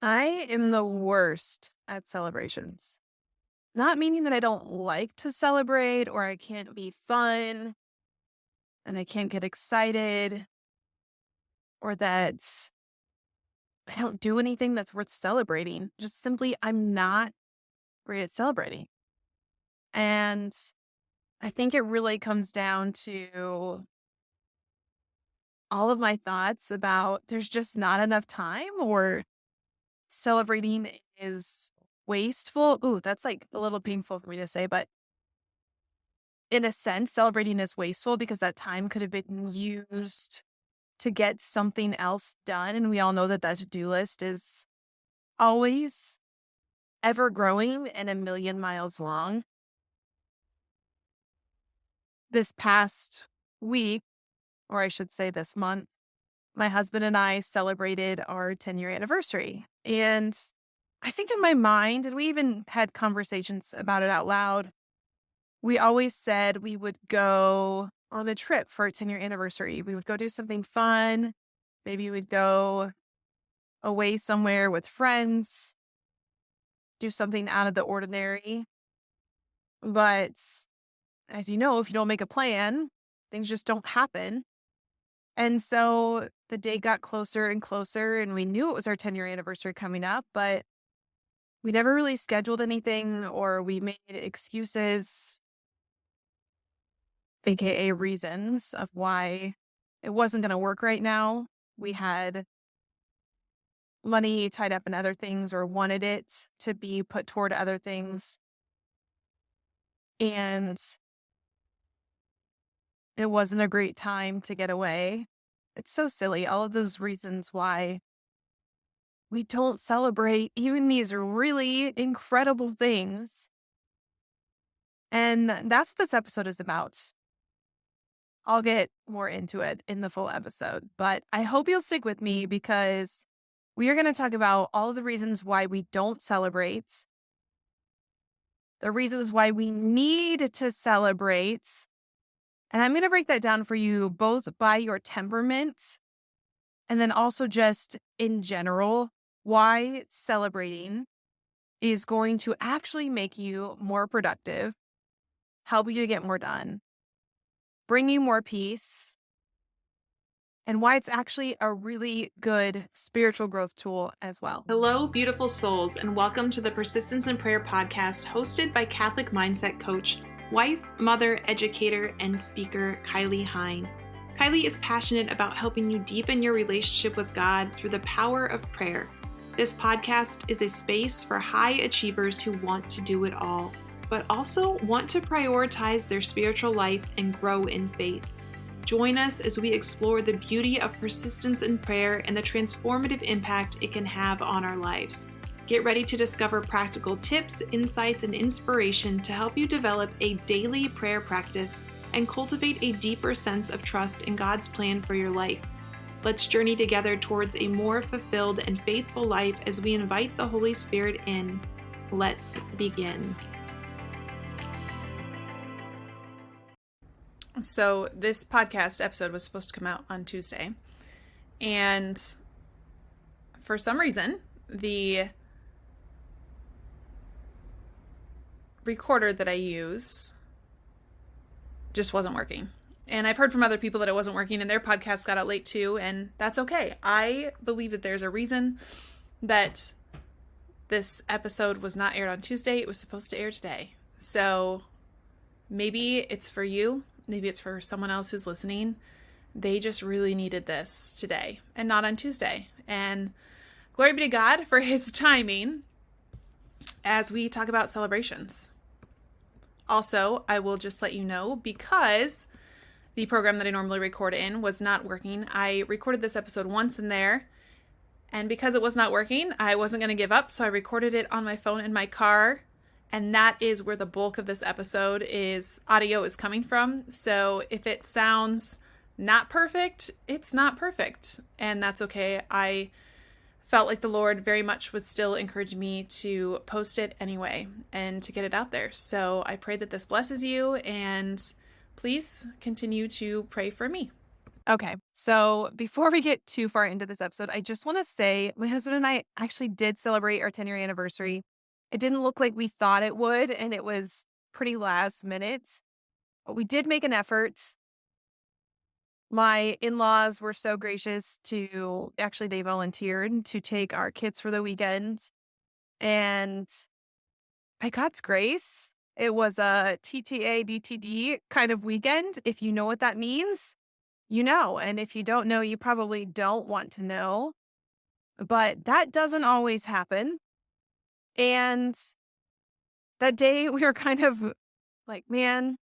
I am the worst at celebrations. Not meaning that I don't like to celebrate or I can't be fun and I can't get excited or that I don't do anything that's worth celebrating. Just simply, I'm not great at celebrating. And I think it really comes down to all of my thoughts about there's just not enough time or celebrating is wasteful. Ooh, that's like a little painful for me to say, but in a sense, celebrating is wasteful because that time could have been used to get something else done. And we all know that that to-do list is always ever growing and a million miles long. This past week, or I should say this month, my husband and I celebrated our 10-year anniversary. And I think in my mind, and we even had conversations about it out loud, we always said we would go on a trip for our 10-year anniversary. We would go do something fun. Maybe we'd go away somewhere with friends, do something out of the ordinary. But as you know, if you don't make a plan, things just don't happen. And so the day got closer and closer, and we knew it was our 10-year anniversary coming up, but we never really scheduled anything or we made excuses, AKA reasons of why it wasn't going to work right now. We had money tied up in other things or wanted it to be put toward other things. And it wasn't a great time to get away. It's so silly. All of those reasons why we don't celebrate even these really incredible things. And that's what this episode is about. I'll get more into it in the full episode, but I hope you'll stick with me because we are going to talk about all of the reasons why we don't celebrate, the reasons why we need to celebrate. And I'm going to break that down for you both by your temperament and then also just in general, why celebrating is going to actually make you more productive, help you to get more done, bring you more peace, and why it's actually a really good spiritual growth tool as well. Hello, beautiful souls, and welcome to the Persistence in Prayer podcast hosted by Catholic mindset coach, wife, mother, educator, and speaker Kylie Hein. Kylie is passionate about helping you deepen your relationship with God through the power of prayer. This podcast is a space for high achievers who want to do it all, but also want to prioritize their spiritual life and grow in faith. Join us as we explore the beauty of persistence in prayer and the transformative impact it can have on our lives. Get ready to discover practical tips, insights, and inspiration to help you develop a daily prayer practice and cultivate a deeper sense of trust in God's plan for your life. Let's journey together towards a more fulfilled and faithful life as we invite the Holy Spirit in. Let's begin. So this podcast episode was supposed to come out on Tuesday, and for some reason, the recorder that I use just wasn't working. And I've heard from other people that it wasn't working and their podcast got out late too, and that's okay. I believe that there's a reason that this episode was not aired on Tuesday. It was supposed to air today. So maybe it's for you. Maybe it's for someone else who's listening. They just really needed this today and not on Tuesday. And glory be to God for his timing as we talk about celebrations. Also, I will just let you know, because the program that I normally record in was not working, I recorded this episode once in there. And because it was not working, I wasn't going to give up. So I recorded it on my phone in my car. And that is where the bulk of this episode audio is coming from. So if it sounds not perfect, it's not perfect. And that's okay. I felt like the Lord very much was still encouraging me to post it anyway and to get it out there. So I pray that this blesses you, and please continue to pray for me. Okay. So before we get too far into this episode, I just want to say my husband and I actually did celebrate our 10-year anniversary. It didn't look like we thought it would, and it was pretty last minute, but we did make an effort. My in-laws were so gracious to actually they volunteered to take our kids for the weekend. And by God's grace, it was a TTA DTD kind of weekend. If you know what that means, you know. And if you don't know, you probably don't want to know. But that doesn't always happen. And that day we were kind of like, man,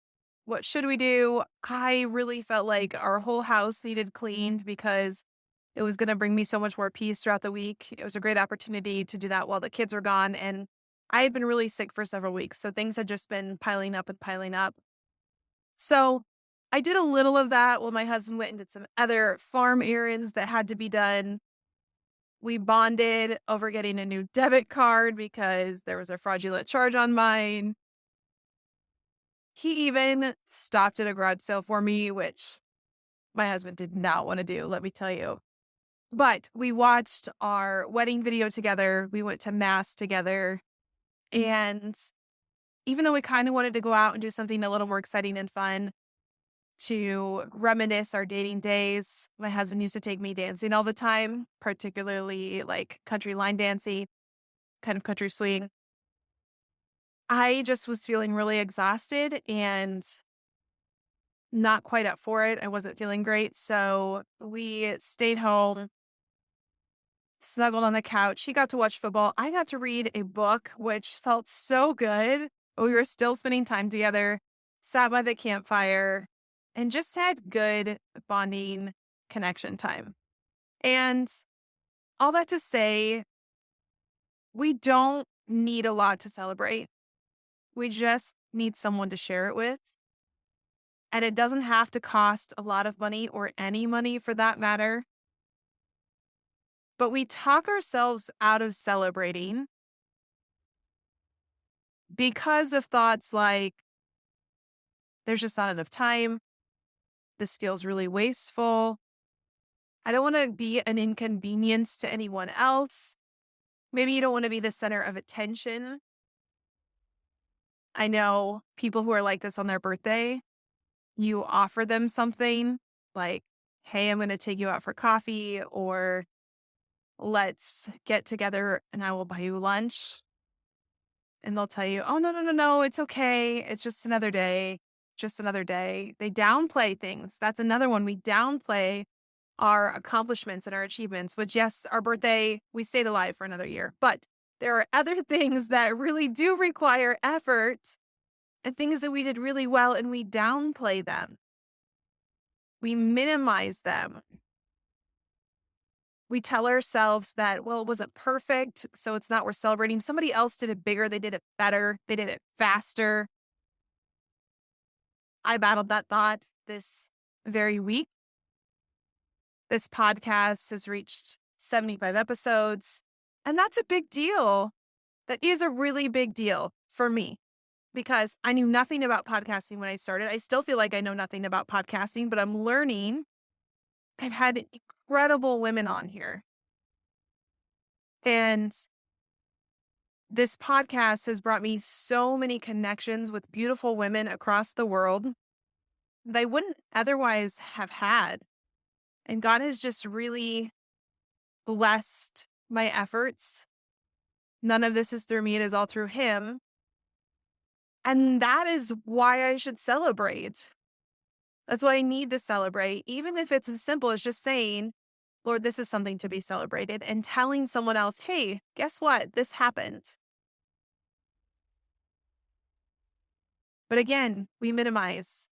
what should we do? I really felt like our whole house needed cleaned because it was going to bring me so much more peace throughout the week. It was a great opportunity to do that while the kids were gone. And I had been really sick for several weeks. So things had just been piling up and piling up. So I did a little of that while my husband went and did some other farm errands that had to be done. We bonded over getting a new debit card because there was a fraudulent charge on mine. He even stopped at a garage sale for me, which my husband did not want to do, let me tell you. But we watched our wedding video together. We went to mass together. And even though we kind of wanted to go out and do something a little more exciting and fun to reminisce our dating days, my husband used to take me dancing all the time, particularly like country line dancing, kind of country swing. I just was feeling really exhausted and not quite up for it. I wasn't feeling great. So we stayed home, snuggled on the couch. He got to watch football. I got to read a book, which felt so good. We were still spending time together, sat by the campfire, and just had good bonding connection time. And all that to say, we don't need a lot to celebrate. We just need someone to share it with. And it doesn't have to cost a lot of money or any money for that matter. But we talk ourselves out of celebrating because of thoughts like, there's just not enough time. This feels really wasteful. I don't want to be an inconvenience to anyone else. Maybe you don't want to be the center of attention. I know people who are like this on their birthday. You offer them something like, hey, I'm going to take you out for coffee, or let's get together and I will buy you lunch. And they'll tell you, oh, no, no, no, no, it's okay. It's just another day. Just another day. They downplay things. That's another one. We downplay our accomplishments and our achievements, which, yes, our birthday, we stayed alive for another year. But there are other things that really do require effort and things that we did really well, and we downplay them. We minimize them. We tell ourselves that, well, it wasn't perfect, so it's not worth celebrating. Somebody else did it bigger. They did it better. They did it faster. I battled that thought this very week. This podcast has reached 75 episodes, and that's a big deal. That is a really big deal for me because I knew nothing about podcasting when I started. I still feel like I know nothing about podcasting, but I'm learning. I've had incredible women on here. And this podcast has brought me so many connections with beautiful women across the world that I wouldn't otherwise have had. And God has just really blessed my efforts. None of this is through me, it is all through Him. And that is why I should celebrate. That's why I need to celebrate, even if it's as simple as just saying, Lord, this is something to be celebrated, and telling someone else, hey, guess what? This happened. But again, we minimize,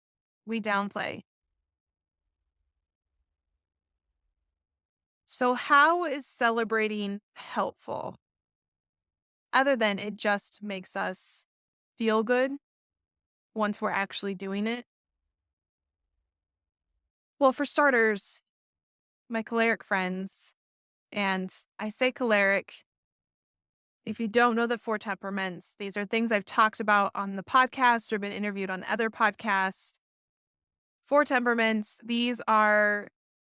we downplay. So, how is celebrating helpful? Other than it just makes us feel good once we're actually doing it? Well, for starters, my choleric friends, and I say choleric, if you don't know the four temperaments, these are things I've talked about on the podcast or been interviewed on other podcasts. Four temperaments, these are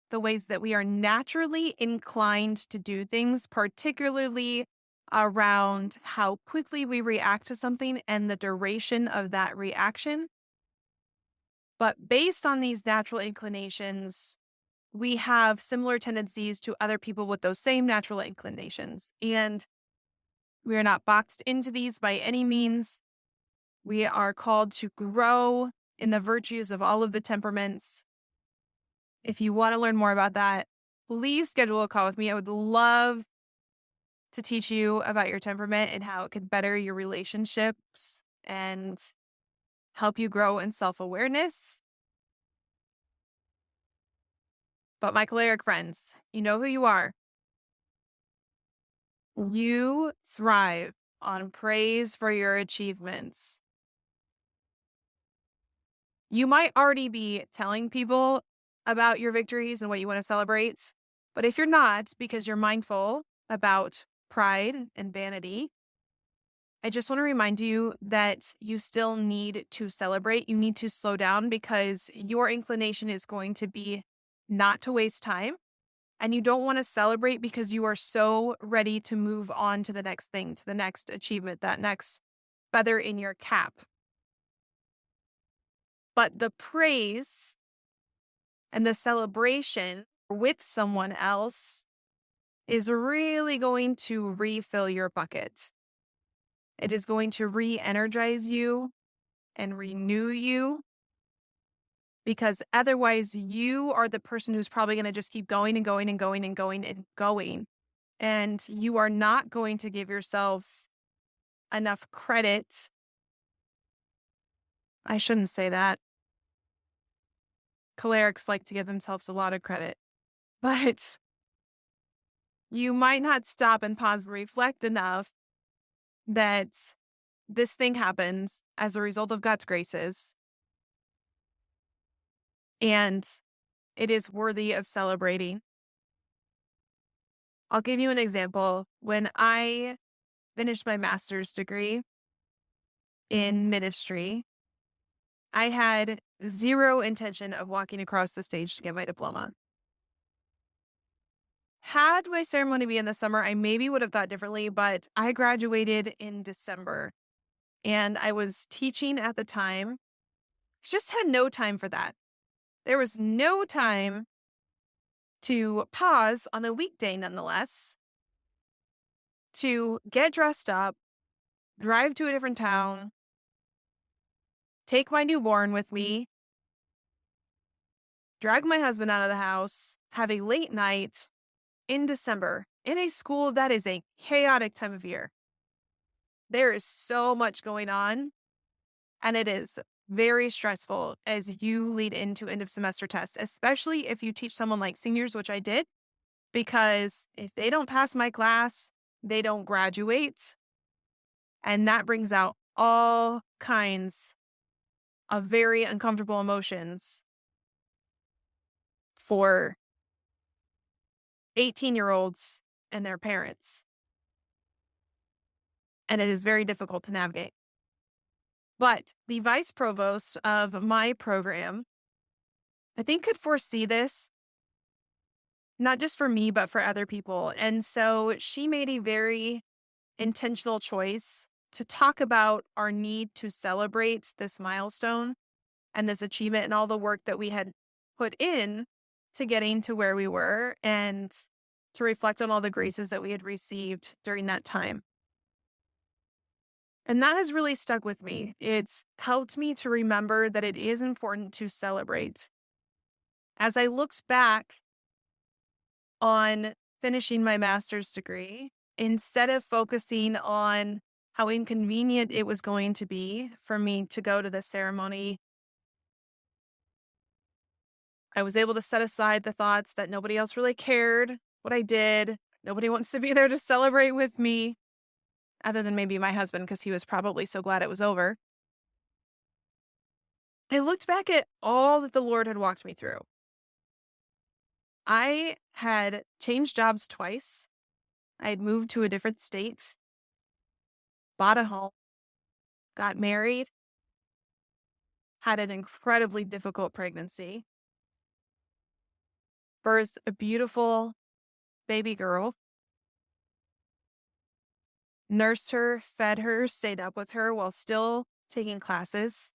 the ways that we are naturally inclined to do things, particularly around how quickly we react to something and the duration of that reaction. But based on these natural inclinations, we have similar tendencies to other people with those same natural inclinations. And we are not boxed into these by any means. We are called to grow in the virtues of all of the temperaments. If you want to learn more about that, please schedule a call with me. I would love to teach you about your temperament and how it could better your relationships and help you grow in self awareness. But, my choleric friends, you know who you are. You thrive on praise for your achievements. You might already be telling people about your victories and what you want to celebrate, but if you're not, because you're mindful about pride and vanity, I just want to remind you that you still need to celebrate. You need to slow down because your inclination is going to be not to waste time. And you don't want to celebrate because you are so ready to move on to the next thing, to the next achievement, that next feather in your cap. But the praise and the celebration with someone else is really going to refill your bucket. It is going to re energize you and renew you because otherwise you are the person who's probably going to just keep going and going and going and going and going. And you are not going to give yourself enough credit. I shouldn't say that. Cholerics like to give themselves a lot of credit, but you might not stop and pause and reflect enough that this thing happens as a result of God's graces and it is worthy of celebrating. I'll give you an example. When I finished my master's degree in ministry, I had zero intention of walking across the stage to get my diploma. Had my ceremony been in the summer, I maybe would have thought differently, but I graduated in December and I was teaching at the time. I just had no time for that. There was no time to pause on a weekday, nonetheless, to get dressed up, drive to a different town, take my newborn with me, drag my husband out of the house, have a late night in December in a school that is a chaotic time of year. There is so much going on, and it is very stressful as you lead into end of semester tests, especially if you teach someone like seniors, which I did, because if they don't pass my class, they don't graduate. And that brings out all kinds of very uncomfortable emotions for 18-year-olds and their parents. And it is very difficult to navigate. But the vice provost of my program, I think, could foresee this, not just for me, but for other people. And so she made a very intentional choice to talk about our need to celebrate this milestone and this achievement and all the work that we had put in to getting to where we were and to reflect on all the graces that we had received during that time. And that has really stuck with me. It's helped me to remember that it is important to celebrate. As I looked back on finishing my master's degree, instead of focusing on how inconvenient it was going to be for me to go to the ceremony, I was able to set aside the thoughts that nobody else really cared what I did. Nobody wants to be there to celebrate with me, other than maybe my husband, because he was probably so glad it was over. I looked back at all that the Lord had walked me through. I had changed jobs twice. I had moved to a different state, bought a home, got married, had an incredibly difficult pregnancy, birthed a beautiful baby girl, nursed her, fed her, stayed up with her while still taking classes.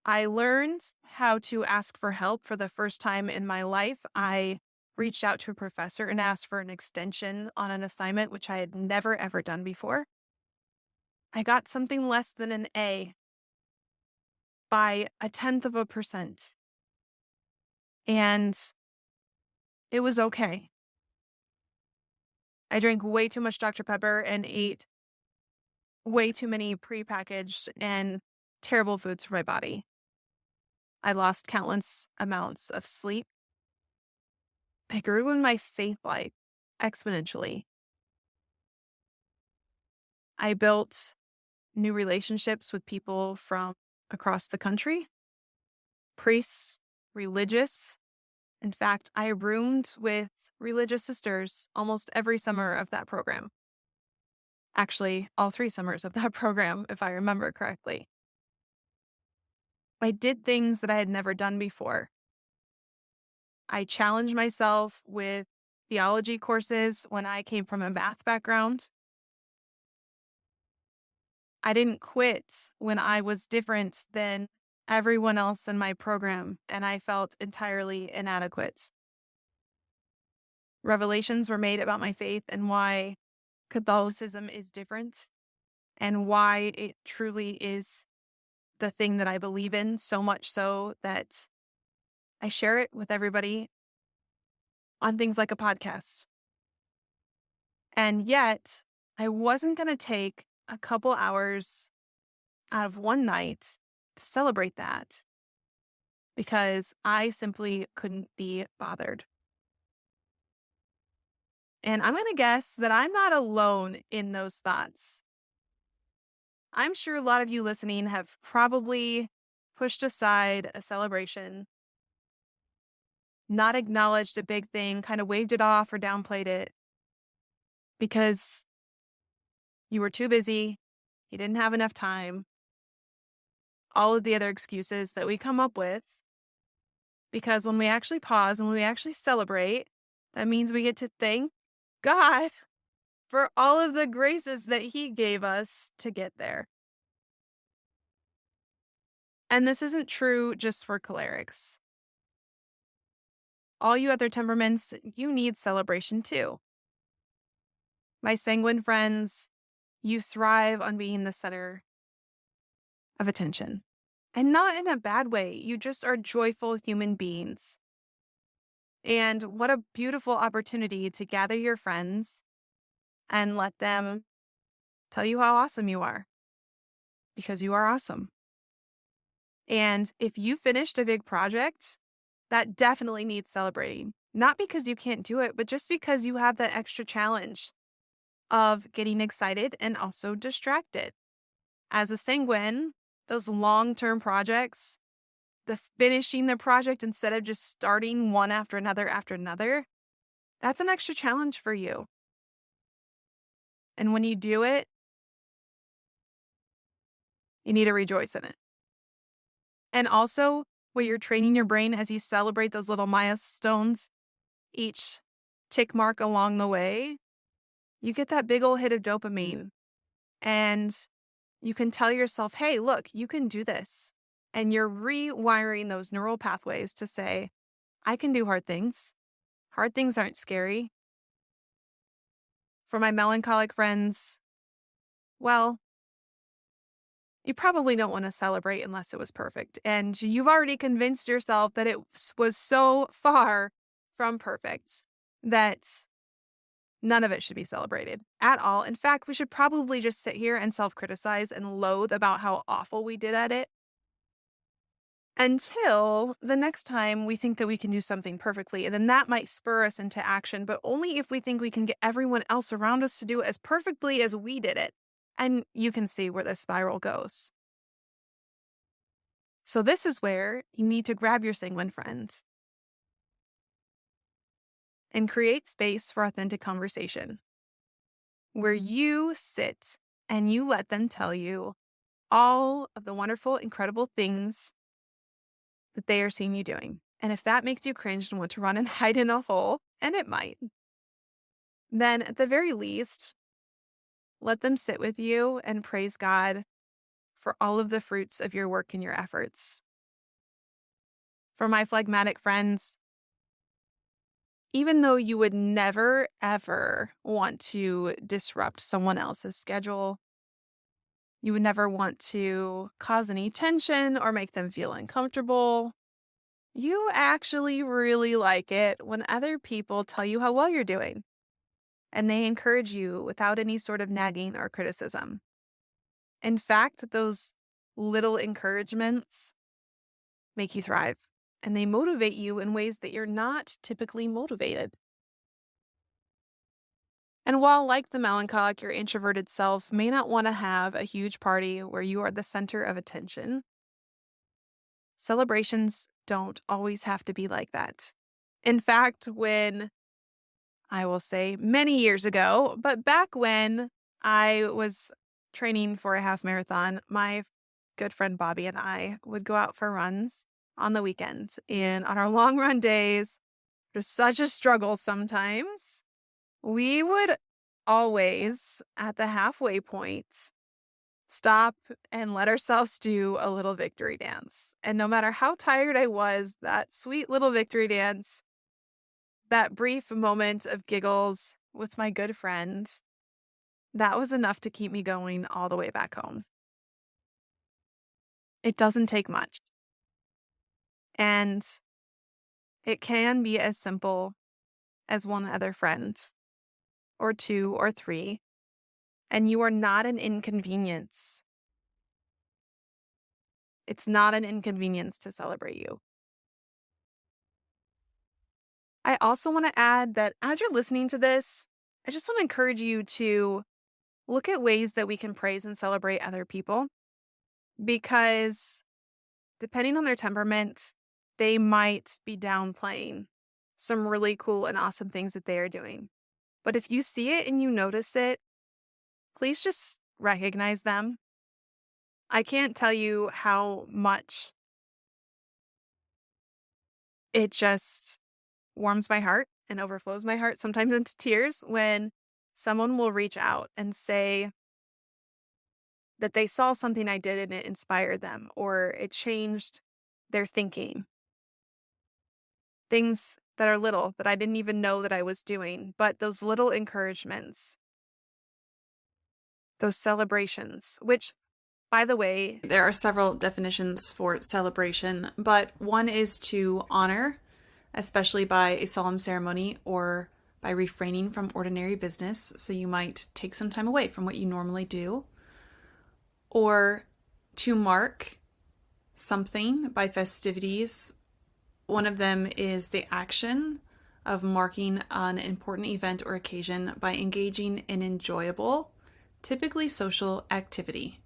I learned how to ask for help for the first time in my life. I reached out to a professor and asked for an extension on an assignment, which I had never, ever done before. I got something less than an A by 0.1%. And it was okay. I drank way too much Dr. Pepper and ate way too many prepackaged and terrible foods for my body. I lost countless amounts of sleep. I grew in my faith life exponentially. I built new relationships with people from across the country, priests, religious. In fact, I roomed with religious sisters almost every summer of that program. Actually, all 3 summers of that program, if I remember correctly. I did things that I had never done before. I challenged myself with theology courses when I came from a math background. I didn't quit when I was different than everyone else in my program, and I felt entirely inadequate. Revelations were made about my faith and why Catholicism is different and why it truly is the thing that I believe in, so much so that I share it with everybody on things like a podcast. And yet, I wasn't going to take a couple hours out of one night to celebrate that because I simply couldn't be bothered. And I'm going to guess that I'm not alone in those thoughts. I'm sure a lot of you listening have probably pushed aside a celebration, not acknowledged a big thing, kind of waved it off or downplayed it because you were too busy, you didn't have enough time, all of the other excuses that we come up with. Because when we actually pause and when we actually celebrate, that means we get to thank God for all of the graces that He gave us to get there. And this isn't true just for cholerics. All you other temperaments, you need celebration too. My sanguine friends, you thrive on being the center of attention. And not in a bad way. You just are joyful human beings. And what a beautiful opportunity to gather your friends and let them tell you how awesome you are. Because you are awesome. And if you finished a big project, that definitely needs celebrating. Not because you can't do it, but just because you have that extra challenge of getting excited and also distracted. As a sanguine, those long-term projects, the finishing the project instead of just starting one after another, that's an extra challenge for you. And when you do it, you need to rejoice in it. And also, where you're training your brain as you celebrate those little milestones, each tick mark along the way, you get that big old hit of dopamine. And you can tell yourself, hey, look, you can do this. And you're rewiring those neural pathways to say, I can do hard things. Hard things aren't scary. For my melancholic friends, well, you probably don't want to celebrate unless it was perfect. And you've already convinced yourself that it was so far from perfect that none of it should be celebrated at all. In fact, we should probably just sit here and self-criticize and loathe about how awful we did at it until the next time we think that we can do something perfectly. And then that might spur us into action, but only if we think we can get everyone else around us to do it as perfectly as we did it. And you can see where the spiral goes. So this is where you need to grab your sanguine friend and create space for authentic conversation, where you sit and you let them tell you all of the wonderful, incredible things that they are seeing you doing. And if that makes you cringe and want to run and hide in a hole, and it might, then at the very least, let them sit with you and praise God for all of the fruits of your work and your efforts. For my phlegmatic friends, even though you would never, ever want to disrupt someone else's schedule, you would never want to cause any tension or make them feel uncomfortable, you actually really like it when other people tell you how well you're doing and they encourage you without any sort of nagging or criticism. In fact, those little encouragements make you thrive and they motivate you in ways that you're not typically motivated. And while, like the melancholic, your introverted self may not want to have a huge party where you are the center of attention, celebrations don't always have to be like that. In fact, when I will say many years ago, but back when I was training for a half marathon, my good friend Bobby and I would go out for runs on the weekends. And on our long run days, there's such a struggle sometimes. We would always, at the halfway point, stop and let ourselves do a little victory dance. And no matter how tired I was, that sweet little victory dance, that brief moment of giggles with my good friend, that was enough to keep me going all the way back home. It doesn't take much. And it can be as simple as one other friend, or two, or three, and you are not an inconvenience. It's not an inconvenience to celebrate you. I also want to add that as you're listening to this, I just want to encourage you to look at ways that we can praise and celebrate other people because depending on their temperament, they might be downplaying some really cool and awesome things that they are doing. But if you see it and you notice it, please just recognize them. I can't tell you how much it just warms my heart and overflows my heart, sometimes into tears, when someone will reach out and say that they saw something I did and it inspired them or it changed their thinking. Things that are little that I didn't even know that I was doing, but those little encouragements, those celebrations, which, by the way, There are several definitions for celebration, but one is to honor, especially by a solemn ceremony or by refraining from ordinary business. So you might take some time away from what you normally do, or to mark something by festivities. One of them is the action of marking an important event or occasion by engaging in enjoyable, typically social activity.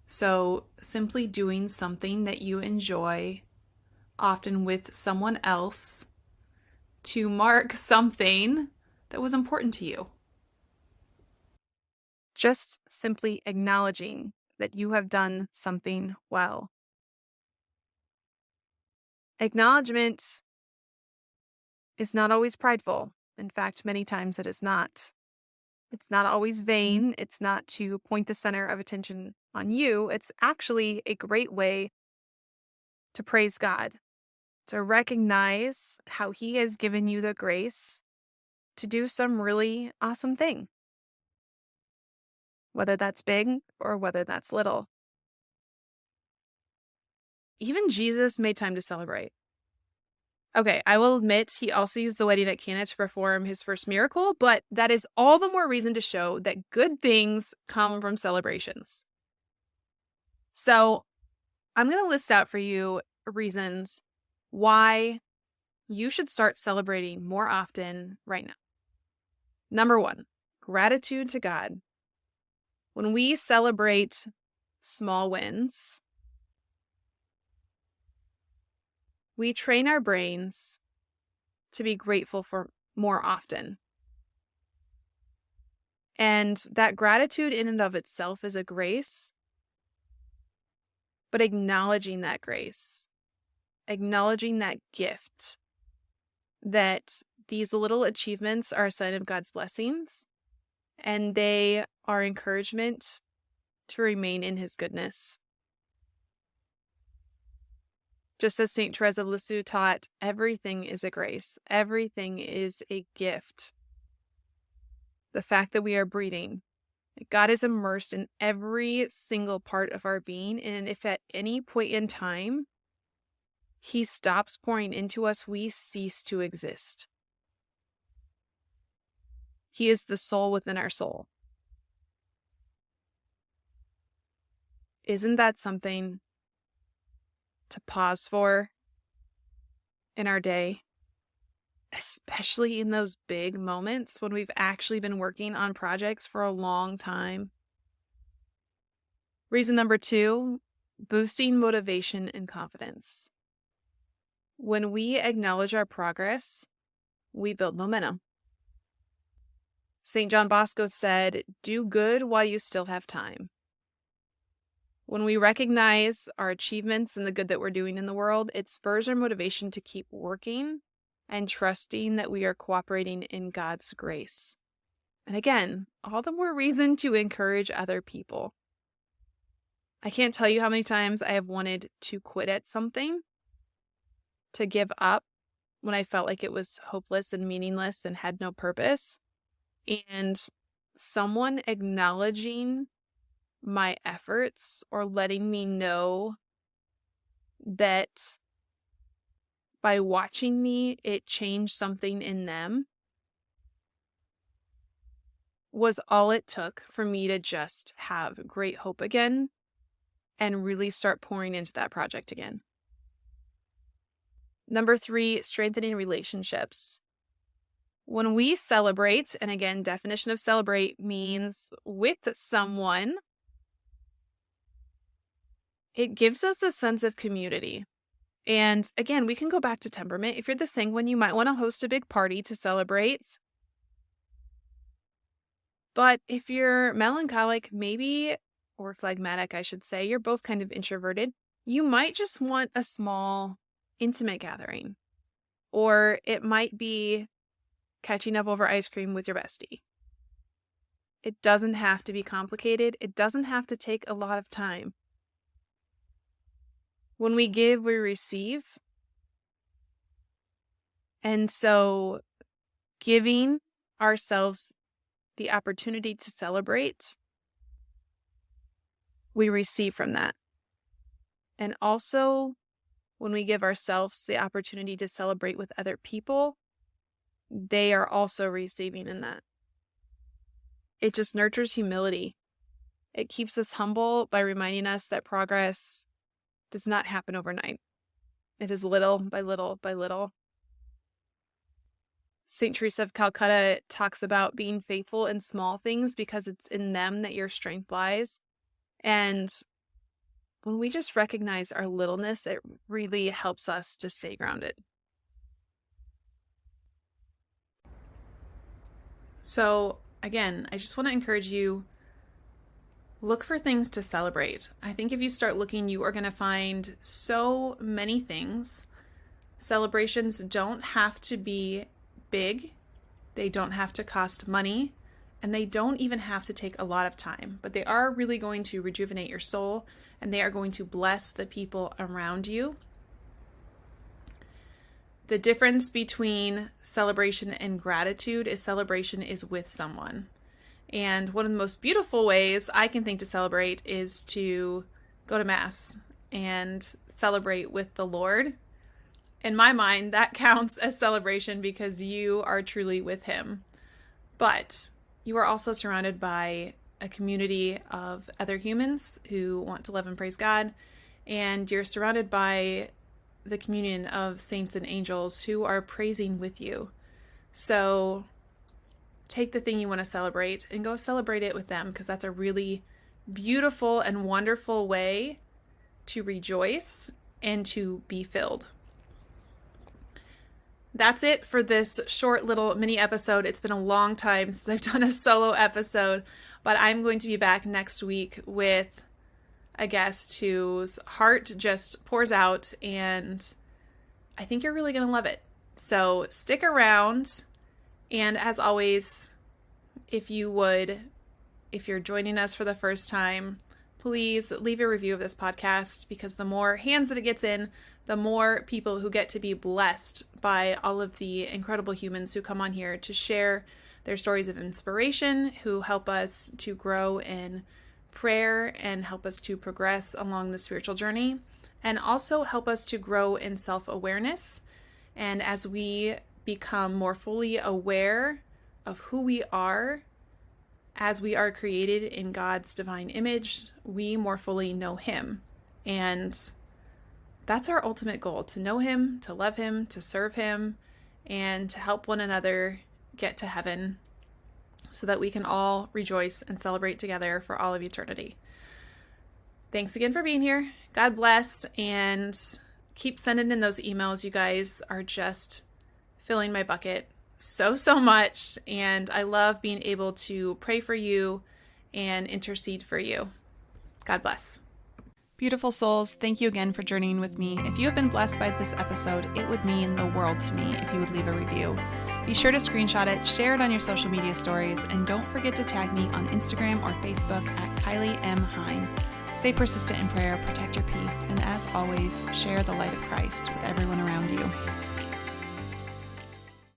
So simply doing something that you enjoy, often with someone else, to mark something that was important to you. just simply acknowledging that you have done something well. Acknowledgement is not always prideful. In fact, many times it is not. It's not always vain. It's not to point the center of attention on you. It's actually a great way to praise God, to recognize how He has given you the grace to do some really awesome thing, whether that's big or whether that's little. Even Jesus made time to celebrate. Okay, I will admit he also used the wedding at Cana to perform his first miracle, but that is all the more reason to show that good things come from celebrations. So I'm going to list out for you reasons why you should start celebrating more often right now. Number one, gratitude to God. When we celebrate small wins, we train our brains to be grateful for more often. And that gratitude in and of itself is a grace, but acknowledging that grace acknowledging that gift, that these little achievements are a sign of God's blessings and they are encouragement to remain in his goodness. Just as St. Therese of Lisieux taught, everything is a grace. Everything is a gift. The fact that we are breathing, God is immersed in every single part of our being. And if at any point in time he stops pouring into us, we cease to exist. He is the soul within our soul. Isn't that something to pause for in our day? Especially in those big moments when we've actually been working on projects for a long time. Reason number 2, boosting motivation and confidence. When we acknowledge our progress, we build momentum. St. John Bosco said, "Do good while you still have time." When we recognize our achievements and the good that we're doing in the world, it spurs our motivation to keep working and trusting that we are cooperating in God's grace. And again, all the more reason to encourage other people. I can't tell you how many times I have wanted to quit at something, to give up when I felt like it was hopeless and meaningless and had no purpose. And someone acknowledging my efforts or letting me know that by watching me, it changed something in them was all it took for me to just have great hope again and really start pouring into that project again. Number 3, strengthening relationships. When we celebrate, and again, definition of celebrate means with someone, it gives us a sense of community. And again, we can go back to temperament. If you're the sanguine, you might want to host a big party to celebrate. But if you're melancholic, maybe, or phlegmatic, I should say, you're both kind of introverted, you might just want a small, intimate gathering. Or it might be catching up over ice cream with your bestie. It doesn't have to be complicated. It doesn't have to take a lot of time. When we give, we receive. And so giving ourselves the opportunity to celebrate, we receive from that. And also, when we give ourselves the opportunity to celebrate with other people, they are also receiving in that. It just nurtures humility. It keeps us humble by reminding us that progress does not happen overnight. It is little by little by little. St. Teresa of Calcutta talks about being faithful in small things because it's in them that your strength lies. And when we just recognize our littleness, it really helps us to stay grounded. So again, I just want to encourage you, look for things to celebrate. I think if you start looking, you are going to find so many things. Celebrations don't have to be big. They don't have to cost money. And they don't even have to take a lot of time. But they are really going to rejuvenate your soul. And they are going to bless the people around you. The difference between celebration and gratitude is celebration is with someone. And one of the most beautiful ways I can think to celebrate is to go to Mass and celebrate with the Lord. In my mind, that counts as celebration because you are truly with Him. But you are also surrounded by a community of other humans who want to love and praise God. And you're surrounded by the communion of saints and angels who are praising with you. So take the thing you want to celebrate and go celebrate it with them, because that's a really beautiful and wonderful way to rejoice and to be filled. That's it for this short little mini episode. It's been a long time since I've done a solo episode, but I'm going to be back next week with a guest whose heart just pours out and I think you're really going to love it. So stick around. And as always, if you're joining us for the first time, please leave a review of this podcast, because the more hands that it gets in, the more people who get to be blessed by all of the incredible humans who come on here to share their stories of inspiration, who help us to grow in prayer and help us to progress along the spiritual journey, and also help us to grow in self-awareness. And as we become more fully aware of who we are, as we are created in God's divine image, we more fully know Him. And that's our ultimate goal, to know Him, to love Him, to serve Him, and to help one another get to heaven so that we can all rejoice and celebrate together for all of eternity. Thanks again for being here. God bless, and keep sending in those emails. You guys are just filling my bucket so much, and I love being able to pray for you and intercede for you. God bless. Beautiful souls, thank you again for journeying with me. If you have been blessed by this episode, it would mean the world to me if you would leave a review. Be sure to screenshot it, share it on your social media stories, and don't forget to tag me on Instagram or Facebook at Kylie M. Hein. Stay persistent in prayer, protect your peace, and as always, share the light of Christ with everyone around you.